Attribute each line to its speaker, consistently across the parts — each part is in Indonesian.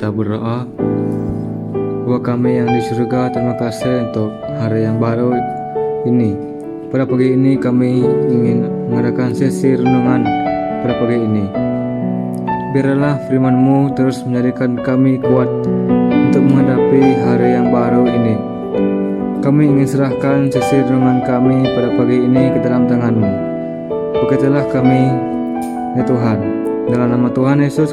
Speaker 1: kita berdoa. Bapa kami yang di surga, terima kasih untuk hari yang baru ini. Pada pagi ini kami ingin mengadakan sesi renungan pada pagi ini. Biarlah firman-Mu terus menjadikan kami kuat untuk menghadapi hari yang baru ini. Kami ingin serahkan sesi renungan kami pada pagi ini ke dalam tangan-Mu. Berkatilah kami, ya Tuhan. Dalam nama Tuhan Yesus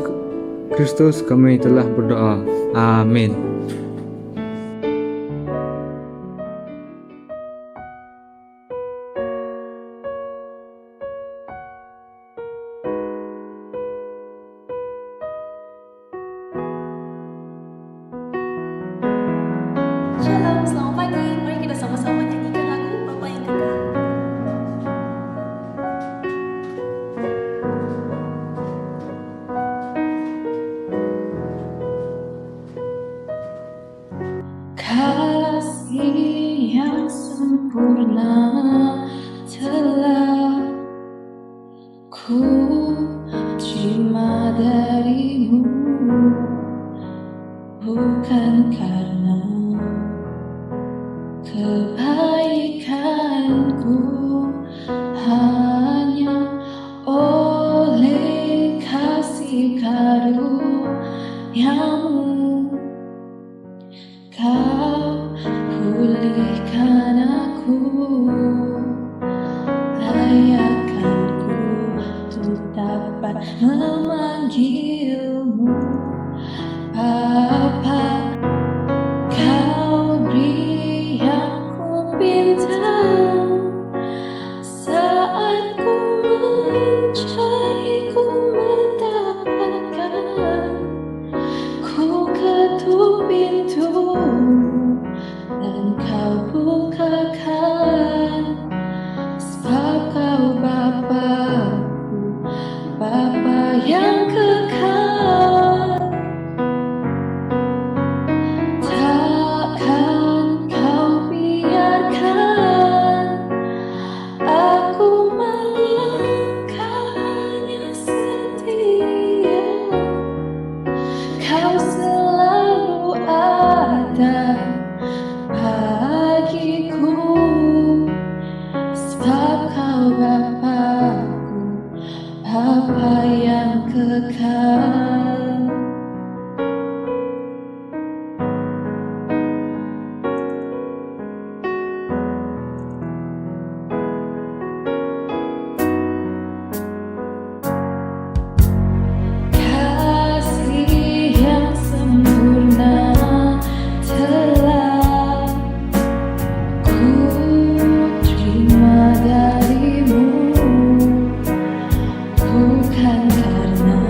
Speaker 1: Kristus kami telah berdoa. Amin.
Speaker 2: Shalom, selamat pagi. Mari kita sama-sama nyanyikan lagu Bapa yang Kekal. Kasih yang sempurna telah ku terima darimu, bukan karena kebaikanku, hanya oleh kasih karuniamu kau pulihkan aku, layakkanku untuk dapat memanggilmu Bapa. Kau beri aku bintang saat ku mencari, ku mendapatkan. Ku ketuk pintu dan kau bukakan, sebab kau Bapa-Ku, Bapa yang kekal. Takkan kau biarkan aku melangkah, hanya setia. Kau selalu ada bagiku, sebab kau Bapa-Ku, Bapa yang kekal. Kasih yang sempurna telah ku terima darimu, bukan karena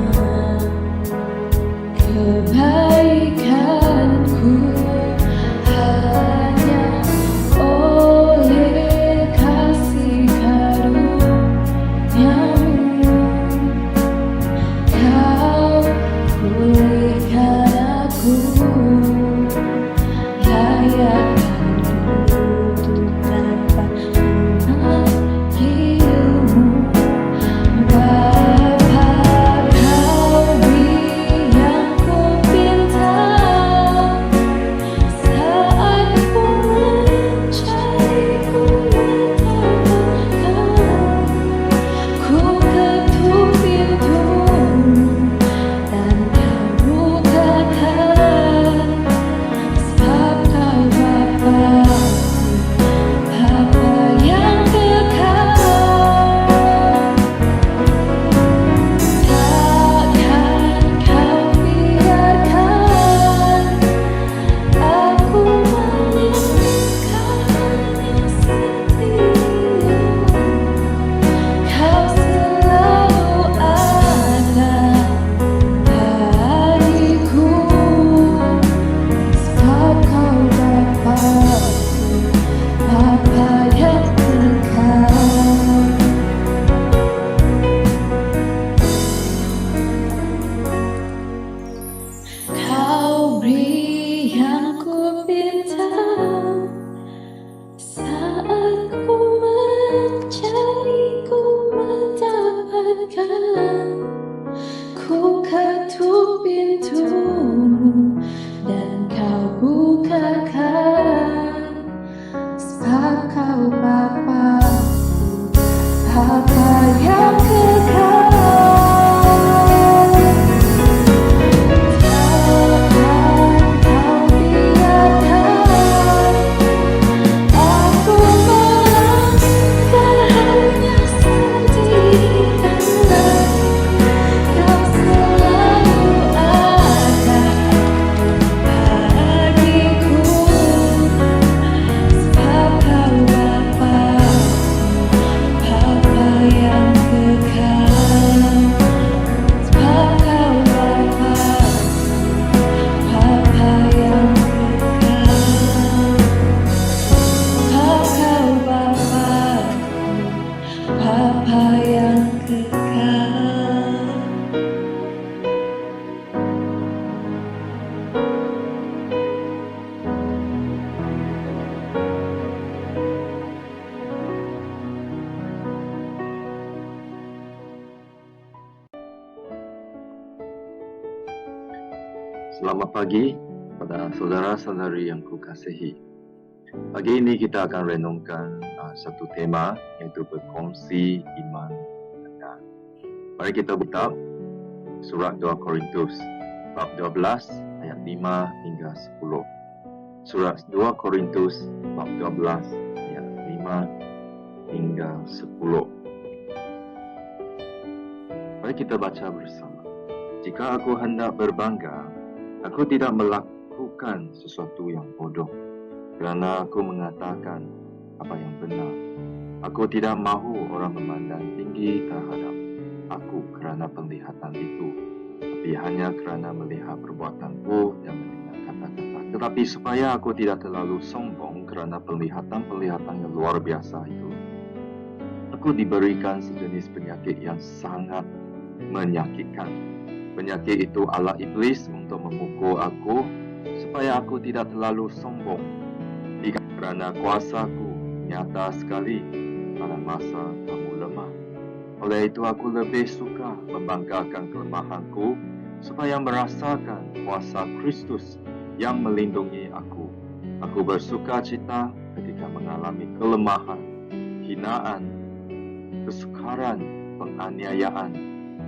Speaker 2: Bapa yang kekal. Takkan kau biarkan aku melangkah hanya sendiri, karena kau selalu ada bagiku. Sebab kau Bapa yang kekal. Sebab kau Bapa yang kekal. Sebab kau Bapa yang kekal.
Speaker 3: Selamat pagi pada saudara-saudari yang kukasihi. Pagi ini kita akan renungkan satu tema, iaitu berkongsi iman anda. Mari kita buka surat 2 Korintus bab 12 ayat 5 hingga 10. Surat 2 Korintus bab 12 ayat 5 hingga 10. Mari kita baca bersama. Jika aku hendak berbangga, aku tidak melakukan sesuatu yang bodoh, kerana aku mengatakan apa yang benar. Aku tidak mahu orang memandang tinggi terhadap aku kerana penglihatan itu, tapi hanya kerana melihat perbuatanku dan mendengar kata-kata. Tetapi supaya aku tidak terlalu sombong kerana penglihatan yang luar biasa itu, aku diberikan sejenis penyakit yang sangat menyakitkan. Penyakit itu ala iblis untuk memukul aku, supaya aku tidak terlalu sombong. Kerana kuasaku nyata sekali pada masa kamu lemah. Oleh itu aku lebih suka membanggakan kelemahanku, supaya merasakan kuasa Kristus yang melindungi aku. Aku bersuka cita ketika mengalami kelemahan, hinaan, kesukaran, penganiayaan,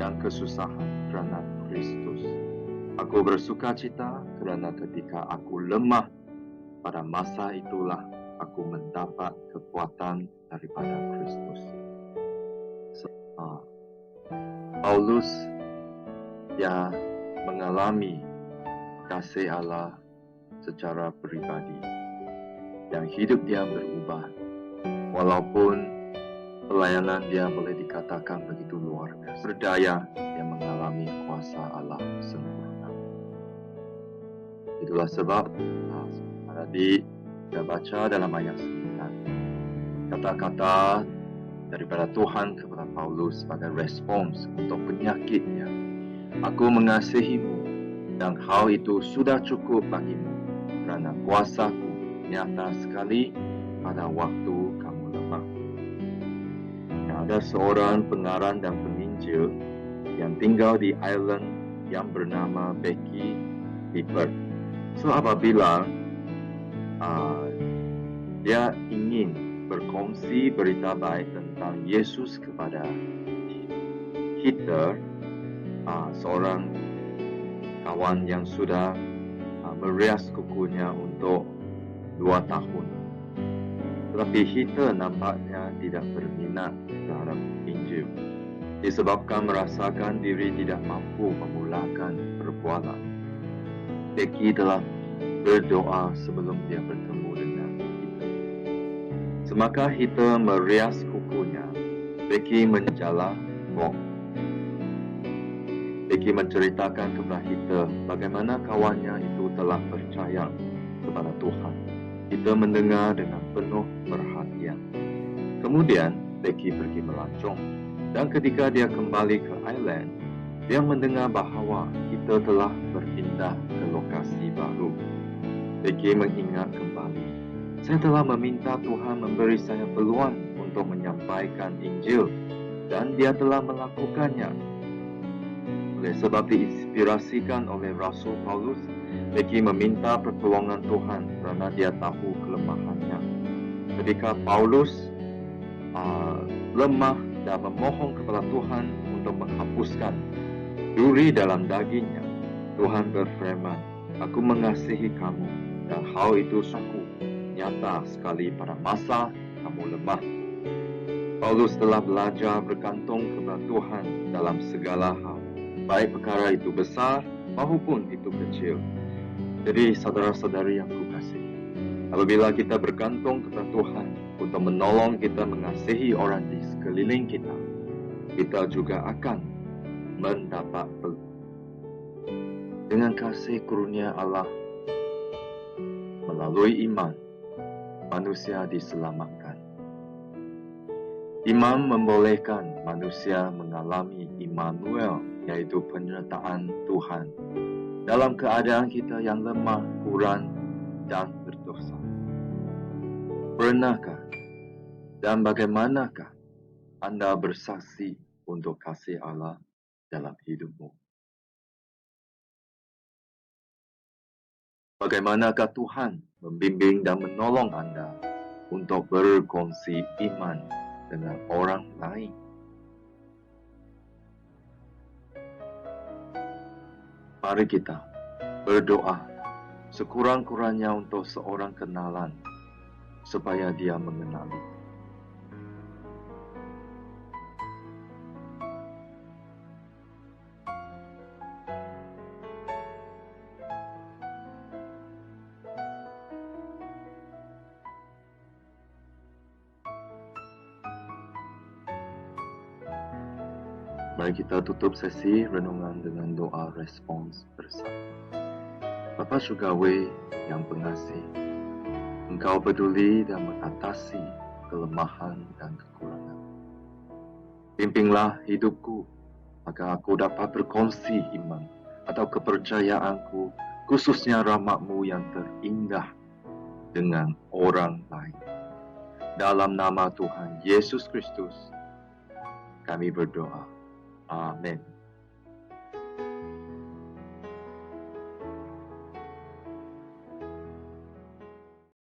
Speaker 3: dan kesusahan kerana Kristus. Aku bersuka cita kerana ketika aku lemah, pada masa itulah aku mendapat kekuatan daripada Kristus. Paulus yang mengalami kasih Allah secara pribadi, yang hidup dia berubah, walaupun pelayanan dia boleh dikatakan begitu luar biasa, berdaya, dia mengalami kuasa Allah sempurna. Itulah sebab tadi kita baca dalam ayat 9, kata-kata daripada Tuhan kepada Paulus sebagai respons untuk penyakitnya. Aku mengasihimu dan hal itu sudah cukup bagimu, kerana kuasaku nyata sekali pada waktu kamu lemah. Ada seorang pengarang dan penginjil yang tinggal di Ireland yang bernama Becky Hibbert. So apabila dia ingin berkongsi berita baik tentang Yesus kepada Hitler, seorang kawan yang sudah merias kukunya untuk 2 tahun. Tetapi Hitler nampaknya tidak berminat terhadap Injil, disebabkan merasakan diri tidak mampu memulakan perbualan. Becky telah berdoa sebelum dia bertemu dengan Hitler. Semaka Hitler merias kukunya, Becky menjala bom. Becky menceritakan kepada Hitler bagaimana kawannya itu telah percaya kepada Tuhan. Hitler mendengar dengan penuh perhatian. Kemudian Becky pergi melancong, dan ketika dia kembali ke Ireland, dia mendengar bahawa Hitler telah berpindah ke lokasi baru. Becky mengingat kembali, saya telah meminta Tuhan memberi saya peluang untuk menyampaikan Injil, dan dia telah melakukannya. Oleh sebab diinspirasikan oleh Rasul Paulus, Becky meminta pertolongan Tuhan kerana dia tahu kelemahannya. Ketika Paulus lemah dan memohon kepada Tuhan untuk menghapuskan duri dalam dagingnya. Tuhan berfirman, aku mengasihi kamu, dan hal itu sungguh nyata sekali pada masa kamu lemah. Paulus telah belajar bergantung kepada Tuhan dalam segala hal, baik perkara itu besar maupun itu kecil. Jadi saudara-saudari yang kukasihi, apabila kita bergantung kepada Tuhan untuk menolong kita mengasihi orang di sekeliling kita, kita juga akan mendapat dengan kasih karunia Allah melalui iman, manusia diselamatkan. Iman membolehkan manusia mengalami Immanuel, yaitu penyertaan Tuhan dalam keadaan kita yang lemah, kurang, dan berdosa. Pernahkah dan bagaimanakah Anda bersaksi untuk kasih Allah dalam hidupmu? Bagaimanakah Tuhan membimbing dan menolong Anda untuk berkongsi iman dengan orang lain? Mari kita berdoa sekurang-kurangnya untuk seorang kenalan supaya dia mengenali. Mari kita tutup sesi renungan dengan doa respons bersama. Bapa Surgawi yang pengasih, Engkau peduli dan mengatasi kelemahan dan kekurangan. Pimpinlah hidupku agar aku dapat berkongsi iman atau kepercayaanku, khususnya rahmat-Mu yang terindah dengan orang lain. Dalam nama Tuhan Yesus Kristus, kami berdoa. Amin.